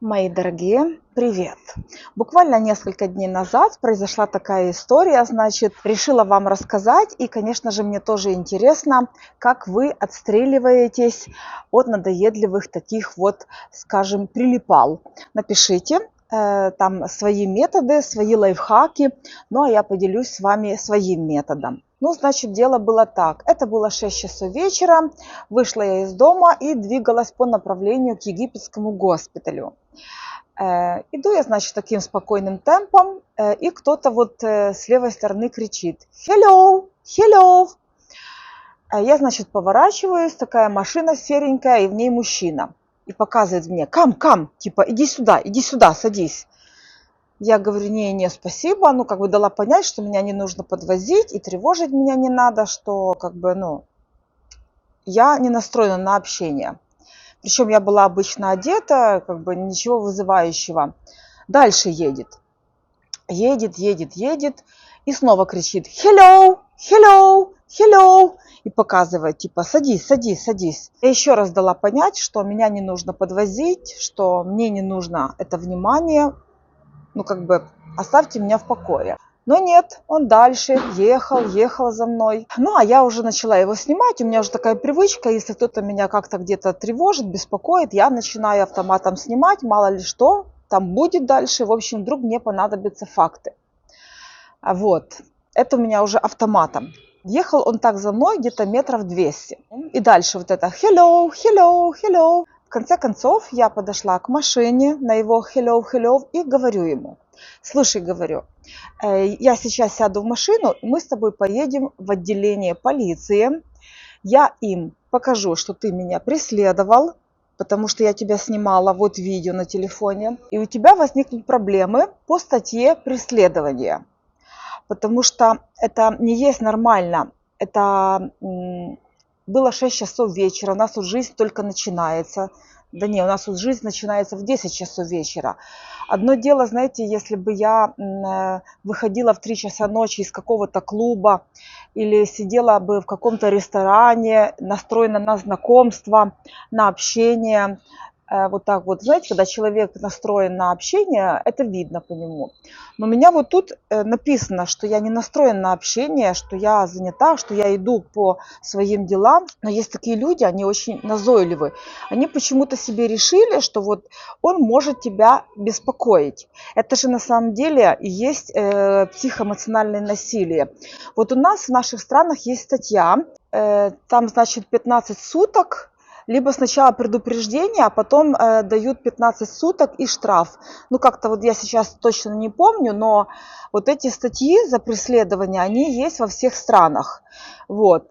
Мои дорогие, привет! Буквально несколько дней назад произошла такая история, значит, решила вам рассказать, и, конечно же, мне тоже интересно, как вы отстреливаетесь от надоедливых таких вот, скажем, прилипал. Напишите там свои методы, свои лайфхаки, ну а я поделюсь с вами своим методом. Ну, значит, дело было так. Это было 6 часов вечера. Вышла я из дома и двигалась по направлению к египетскому госпиталю. Иду я, значит, таким спокойным темпом, и кто-то вот с левой стороны кричит «Hello! Hello!». Я, значит, поворачиваюсь, такая машина серенькая, и в ней мужчина. И показывает мне «Come, типа иди сюда, садись». Я говорю, не, спасибо, ну, как бы дала понять, что меня не нужно подвозить и тревожить меня не надо, что, как бы, ну, я не настроена на общение. Причем я была обычно одета, как бы ничего вызывающего. Дальше едет. Едет. И снова кричит «Hello! Hello! Hello!». И показывает, типа, садись. Я еще раз дала понять, что меня не нужно подвозить, что мне не нужно это внимание. Ну, как бы, оставьте меня в покое. Но нет, он дальше ехал за мной. Ну, а я уже начала его снимать. У меня уже такая привычка, если кто-то меня как-то где-то тревожит, беспокоит, я начинаю автоматом снимать, мало ли что там будет дальше. В общем, вдруг мне понадобятся факты. Вот, это у меня уже автоматом. Ехал он так за мной где-то метров 200. И дальше вот это hello. В конце концов, я подошла к машине на его hello и говорю ему, слушай, говорю, я сейчас сяду в машину, и мы с тобой поедем в отделение полиции. Я им покажу, что ты меня преследовал, потому что я тебя снимала, вот видео на телефоне, и у тебя возникнут проблемы по статье преследования. Потому что это не есть нормально. Это было 6 часов вечера, у нас тут жизнь только начинается. Да не, у нас тут жизнь начинается в 10 часов вечера. Одно дело, знаете, если бы я выходила в 3 часа ночи из какого-то клуба или сидела бы в каком-то ресторане, настроена на знакомство, на общение, вот так вот, знаете, когда человек настроен на общение, это видно по нему. Но у меня вот тут написано, что я не настроен на общение, что я занята, что я иду по своим делам. Но есть такие люди, они очень назойливы. Они почему-то себе решили, что вот он может тебя беспокоить. Это же на самом деле и есть психоэмоциональное насилие. Вот у нас в наших странах есть статья, там, значит, 15 суток, либо сначала предупреждение, а потом дают 15 суток и штраф. Ну, как-то вот я сейчас точно не помню, но вот эти статьи за преследование, они есть во всех странах. Вот.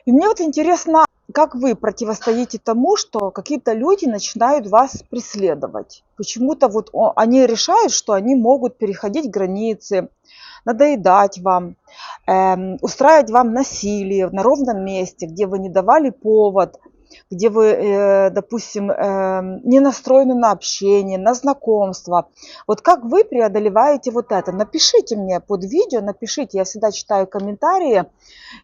И мне вот интересно, как вы противостоите тому, что какие-то люди начинают вас преследовать? Почему-то вот они решают, что они могут переходить границы, надоедать вам, устраивать вам насилие на ровном месте, где вы не давали повод, где вы, допустим, не настроены на общение, на знакомство. Вот как вы преодолеваете вот это? Напишите мне под видео, напишите, я всегда читаю комментарии,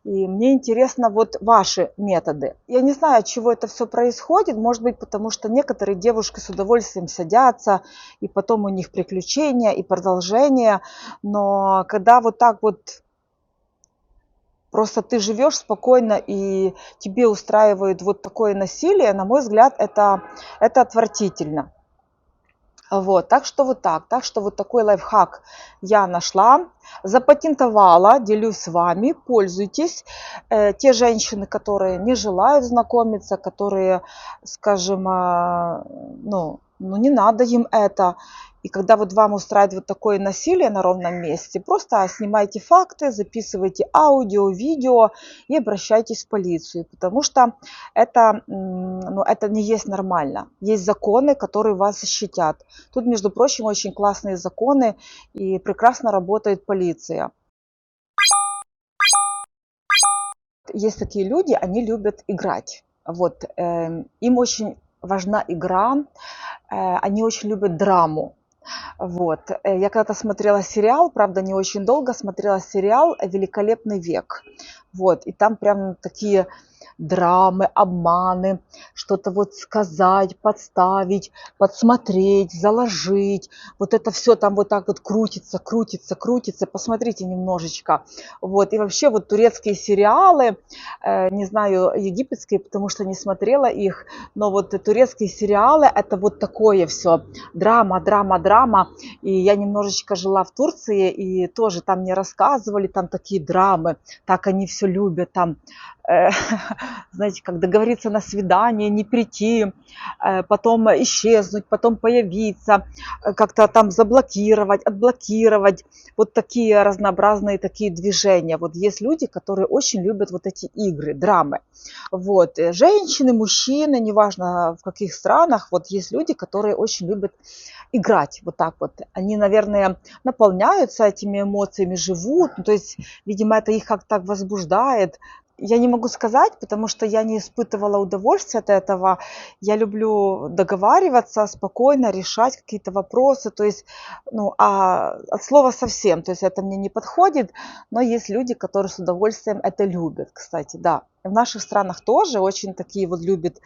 и мне интересно вот ваши методы. Я не знаю, от чего это все происходит, может быть, потому что некоторые девушки с удовольствием садятся, и потом у них приключения и продолжение, но когда вот так вот просто ты живешь спокойно и тебе устраивают вот такое насилие, на мой взгляд, это отвратительно. Вот, так что вот так. Так что вот такой лайфхак я нашла, запатентовала, делюсь с вами, пользуйтесь. Те женщины, которые не желают знакомиться, которые, скажем, ну не надо им это. И когда вот вам устраивает вот такое насилие на ровном месте, просто снимайте факты, записывайте аудио, видео и обращайтесь в полицию, потому что это, ну, это не есть нормально. Есть законы, которые вас защитят. Тут, между прочим, очень классные законы и прекрасно работает полиция. Есть такие люди, они любят играть. Вот, им очень важна игра, они очень любят драму. Вот. Я когда-то смотрела сериал, правда, не очень долго, смотрела сериал «Великолепный век». Вот. И там прям такие драмы, обманы, что-то вот сказать, подставить, подсмотреть, заложить. Вот это все там вот так вот крутится, крутится, крутится. Посмотрите немножечко. Вот. И вообще вот турецкие сериалы, не знаю, египетские, потому что не смотрела их, но вот турецкие сериалы, это вот такое все. Драма, драма, драма. И я немножечко жила в Турции, и тоже там мне рассказывали, там такие драмы, так они все любят, там, знаете, как договориться на свидание, не прийти, потом исчезнуть, потом появиться, как-то там заблокировать, отблокировать. Вот такие разнообразные такие движения. Вот есть люди, которые очень любят вот эти игры, драмы. Вот. Женщины, мужчины, неважно в каких странах, вот есть люди, которые очень любят играть вот так вот. Они, наверное, наполняются этими эмоциями, живут. То есть, видимо, это их как-то так возбуждает. Я не могу сказать, потому что я не испытывала удовольствия от этого. Я люблю договариваться, спокойно решать какие-то вопросы. То есть, ну, от слова совсем. То есть это мне не подходит, но есть люди, которые с удовольствием это любят, кстати, да. В наших странах тоже очень такие вот любят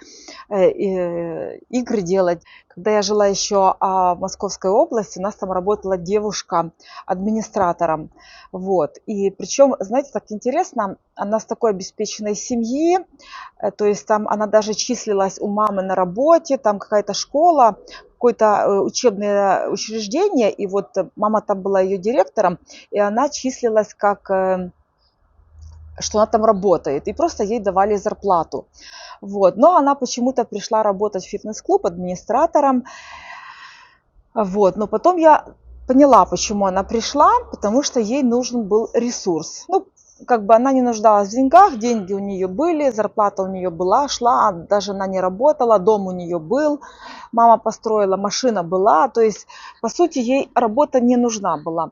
игры делать. Когда я жила еще в Московской области, у нас там работала девушка администратором. Вот. И причем, знаете, так интересно, она с такой обеспеченной семьи, то есть там она даже числилась у мамы на работе, там какая-то школа, какое-то учебное учреждение, и вот мама там была ее директором, и она числилась как что она там работает, и просто ей давали зарплату. Вот. Но она почему-то пришла работать в фитнес-клуб администратором. Вот. Но потом я поняла, почему она пришла, потому что ей нужен был ресурс. Ну, как бы она не нуждалась в деньгах, деньги у нее были, зарплата у нее была, шла, даже она не работала, дом у нее был, мама построила, машина была, то есть, по сути, ей работа не нужна была.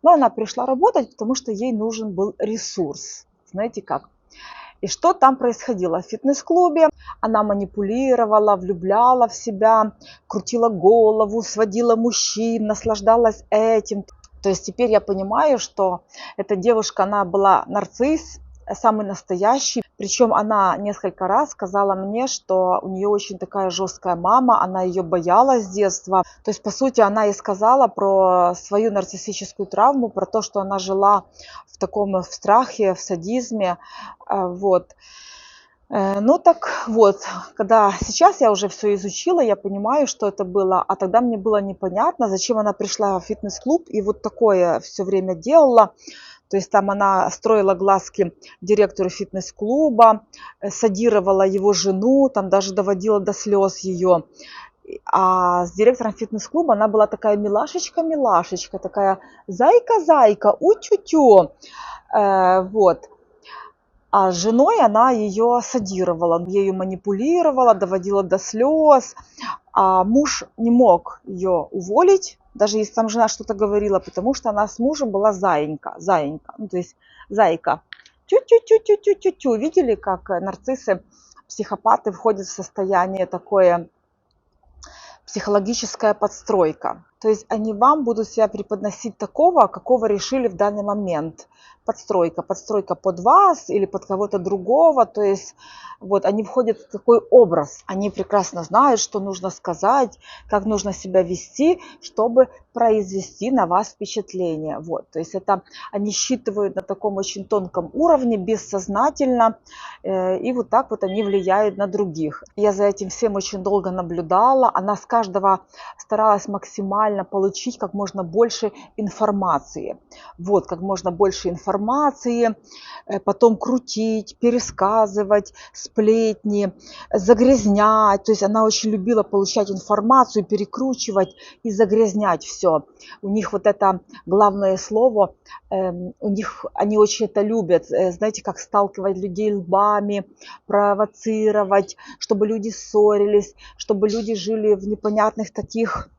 Но она пришла работать, потому что ей нужен был ресурс. Знаете как? И что там происходило в фитнес-клубе? Она манипулировала, влюбляла в себя, крутила голову, сводила мужчин, наслаждалась этим. То есть теперь я понимаю, что эта девушка, она была нарцисс, самый настоящий. Причем она несколько раз сказала мне, что у нее очень такая жесткая мама, она ее боялась с детства. То есть, по сути, она и сказала про свою нарциссическую травму, про то, что она жила в таком в страхе, в садизме. Вот. Ну так вот, когда сейчас я уже все изучила, я понимаю, что это было, а тогда мне было непонятно, зачем она пришла в фитнес-клуб и вот такое все время делала. То есть там она строила глазки директору фитнес-клуба, садировала его жену, там даже доводила до слез ее. А с директором фитнес-клуба она была такая милашечка-милашечка, такая зайка-зайка, у-тю-тю. Вот. А с женой она ее садировала, ею манипулировала, доводила до слез. А муж не мог ее уволить, даже если там жена что-то говорила, потому что она с мужем была заинька, заинька, ну то есть зайка. Тю-тю-тю-тю-тю-тю. Видели, как нарциссы, психопаты входят в состояние такое, психологическая подстройка. То есть они вам будут себя преподносить такого, какого решили в данный момент. Подстройка, подстройка под вас или под кого-то другого. То есть вот они входят в такой образ. Они прекрасно знают, что нужно сказать, как нужно себя вести, чтобы произвести на вас впечатление. Вот. То есть это они считывают на таком очень тонком уровне, бессознательно. И вот так вот они влияют на других. Я за этим всем очень долго наблюдала. Она с каждого старалась максимально получить как можно больше информации. Вот, как можно больше информации, потом крутить, пересказывать, сплетни, загрязнять. То есть она очень любила получать информацию, перекручивать и загрязнять все. У них вот это главное слово, у них они очень это любят. Знаете, как сталкивать людей лбами, провоцировать, чтобы люди ссорились, чтобы люди жили в непонятных таких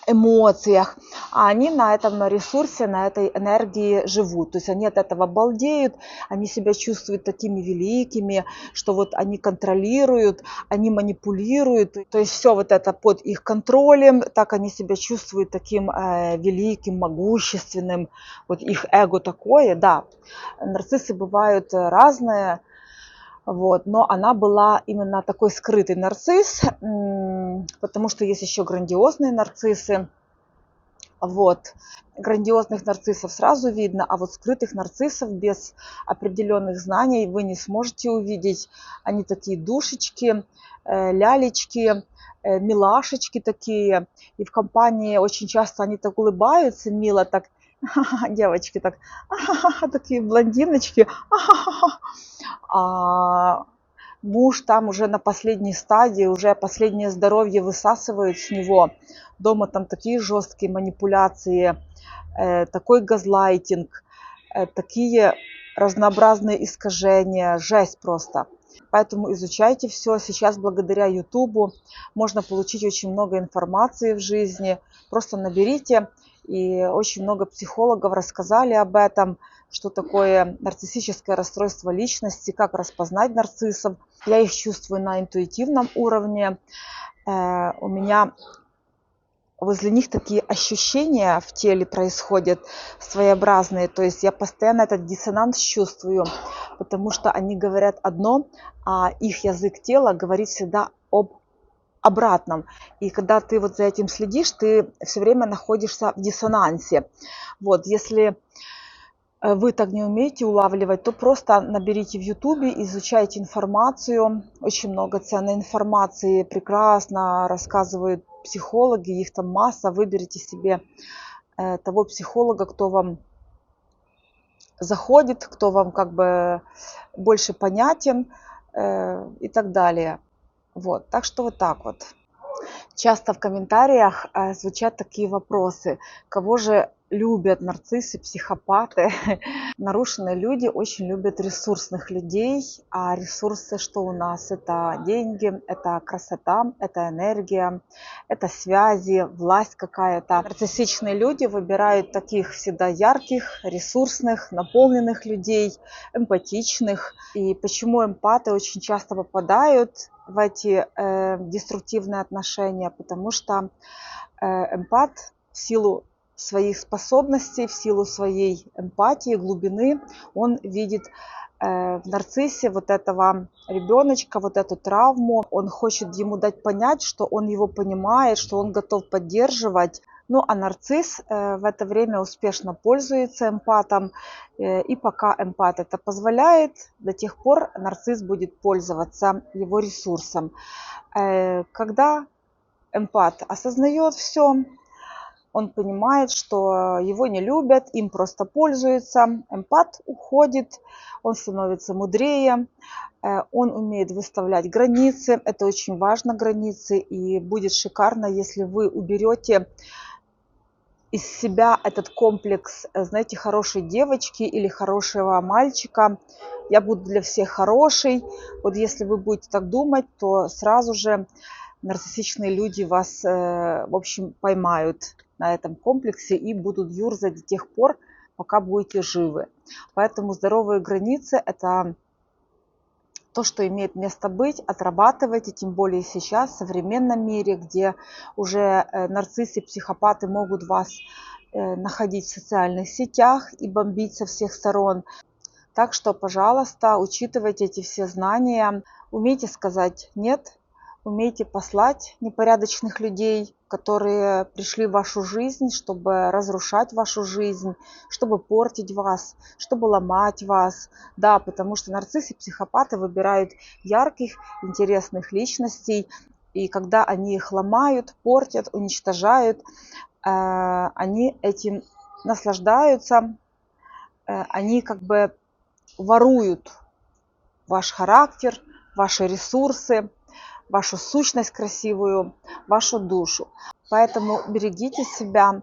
эмоциях, а они на этом ресурсе, на этой энергии живут. То есть они от этого балдеют, они себя чувствуют такими великими, что вот они контролируют, они манипулируют. То есть все вот это под их контролем, так они себя чувствуют таким великим, могущественным. Вот их эго такое, да. Нарциссы бывают разные. Вот, но она была именно такой скрытый нарцисс, потому что есть еще грандиозные нарциссы. Вот. Грандиозных нарциссов сразу видно, а вот скрытых нарциссов без определенных знаний вы не сможете увидеть. Они такие душечки, лялечки, милашечки такие. И в компании очень часто они так улыбаются, мило так, девочки так, такие блондиночки, а муж там уже на последней стадии, уже последнее здоровье высасывают с него. Дома там такие жесткие манипуляции, такой газлайтинг, такие разнообразные искажения, жесть просто. Поэтому изучайте все. Сейчас благодаря Ютубу можно получить очень много информации в жизни. Просто наберите, и очень много психологов рассказали об этом, что такое нарциссическое расстройство личности, как распознать нарциссов. Я их чувствую на интуитивном уровне. У меня возле них такие ощущения в теле происходят своеобразные. То есть я постоянно этот диссонанс чувствую, потому что они говорят одно, а их язык тела говорит всегда об обратном. И когда ты вот за этим следишь, ты все время находишься в диссонансе. Вот, если вы так не умеете улавливать, то просто наберите в Ютубе, изучайте информацию. Очень много ценной информации, прекрасно рассказывают психологи, их там масса. Выберите себе того психолога, кто вам заходит, кто вам как бы больше понятен и так далее. Вот, так что вот так вот. Часто в комментариях звучат такие вопросы. Кого же любят нарциссы, психопаты? Нарушенные люди очень любят ресурсных людей. А ресурсы что у нас? Это деньги, это красота, это энергия, это связи, власть какая-то. Нарциссичные люди выбирают таких всегда ярких, ресурсных, наполненных людей, эмпатичных. И почему эмпаты очень часто попадают в эти деструктивные отношения? Потому что эмпат в силу своих способностей, в силу своей эмпатии, глубины, он видит в нарциссе вот этого ребеночка, вот эту травму. Он хочет ему дать понять, что он его понимает, что он готов поддерживать. Ну а нарцисс в это время успешно пользуется эмпатом. И пока эмпат это позволяет, до тех пор нарцисс будет пользоваться его ресурсом. Когда эмпат осознает все, он понимает, что его не любят, им просто пользуются. Эмпат уходит, он становится мудрее, он умеет выставлять границы. Это очень важно, границы. И будет шикарно, если вы уберете из себя этот комплекс, знаете, хорошей девочки или хорошего мальчика. Я буду для всех хороший. Вот если вы будете так думать, то сразу же нарциссичные люди вас, в общем, поймают на этом комплексе и будут юрзать до тех пор, пока будете живы. Поэтому здоровые границы – это то, что имеет место быть. Отрабатывайте, тем более сейчас, в современном мире, где уже нарциссы, психопаты могут вас находить в социальных сетях и бомбить со всех сторон. Так что, пожалуйста, учитывайте эти все знания. Умейте сказать «нет», умейте послать непорядочных людей, которые пришли в вашу жизнь, чтобы разрушать вашу жизнь, чтобы портить вас, чтобы ломать вас. Да, потому что нарциссы, психопаты выбирают ярких, интересных личностей, и когда они их ломают, портят, уничтожают, они этим наслаждаются, они как бы воруют ваш характер, ваши ресурсы, вашу сущность красивую, вашу душу. Поэтому берегите себя,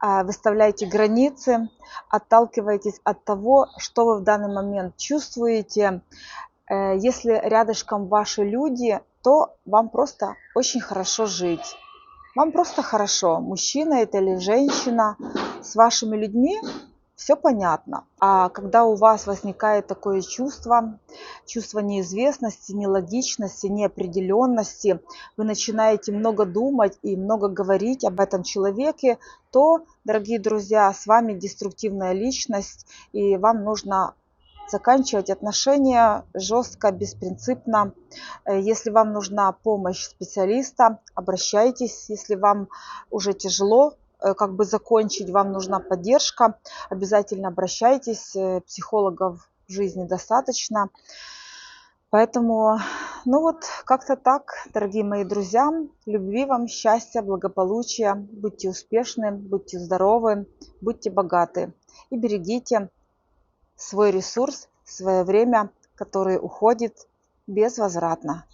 выставляйте границы, отталкивайтесь от того, что вы в данный момент чувствуете. Если рядышком ваши люди, то вам просто очень хорошо жить. Вам просто хорошо, мужчина это или женщина, с вашими людьми все понятно. А когда у вас возникает такое чувство неизвестности, нелогичности, неопределенности, вы начинаете много думать и много говорить об этом человеке, то, дорогие друзья, с вами деструктивная личность, и вам нужно заканчивать отношения жестко, беспринципно. Если вам нужна помощь специалиста, обращайтесь. Если вам уже тяжело как бы закончить, вам нужна поддержка, обязательно обращайтесь. Психологов в жизни достаточно. Поэтому, ну вот, как-то так, дорогие мои друзья. Любви вам, счастья, благополучия. Будьте успешны, будьте здоровы, будьте богаты. И берегите свой ресурс, свое время, которое уходит безвозвратно.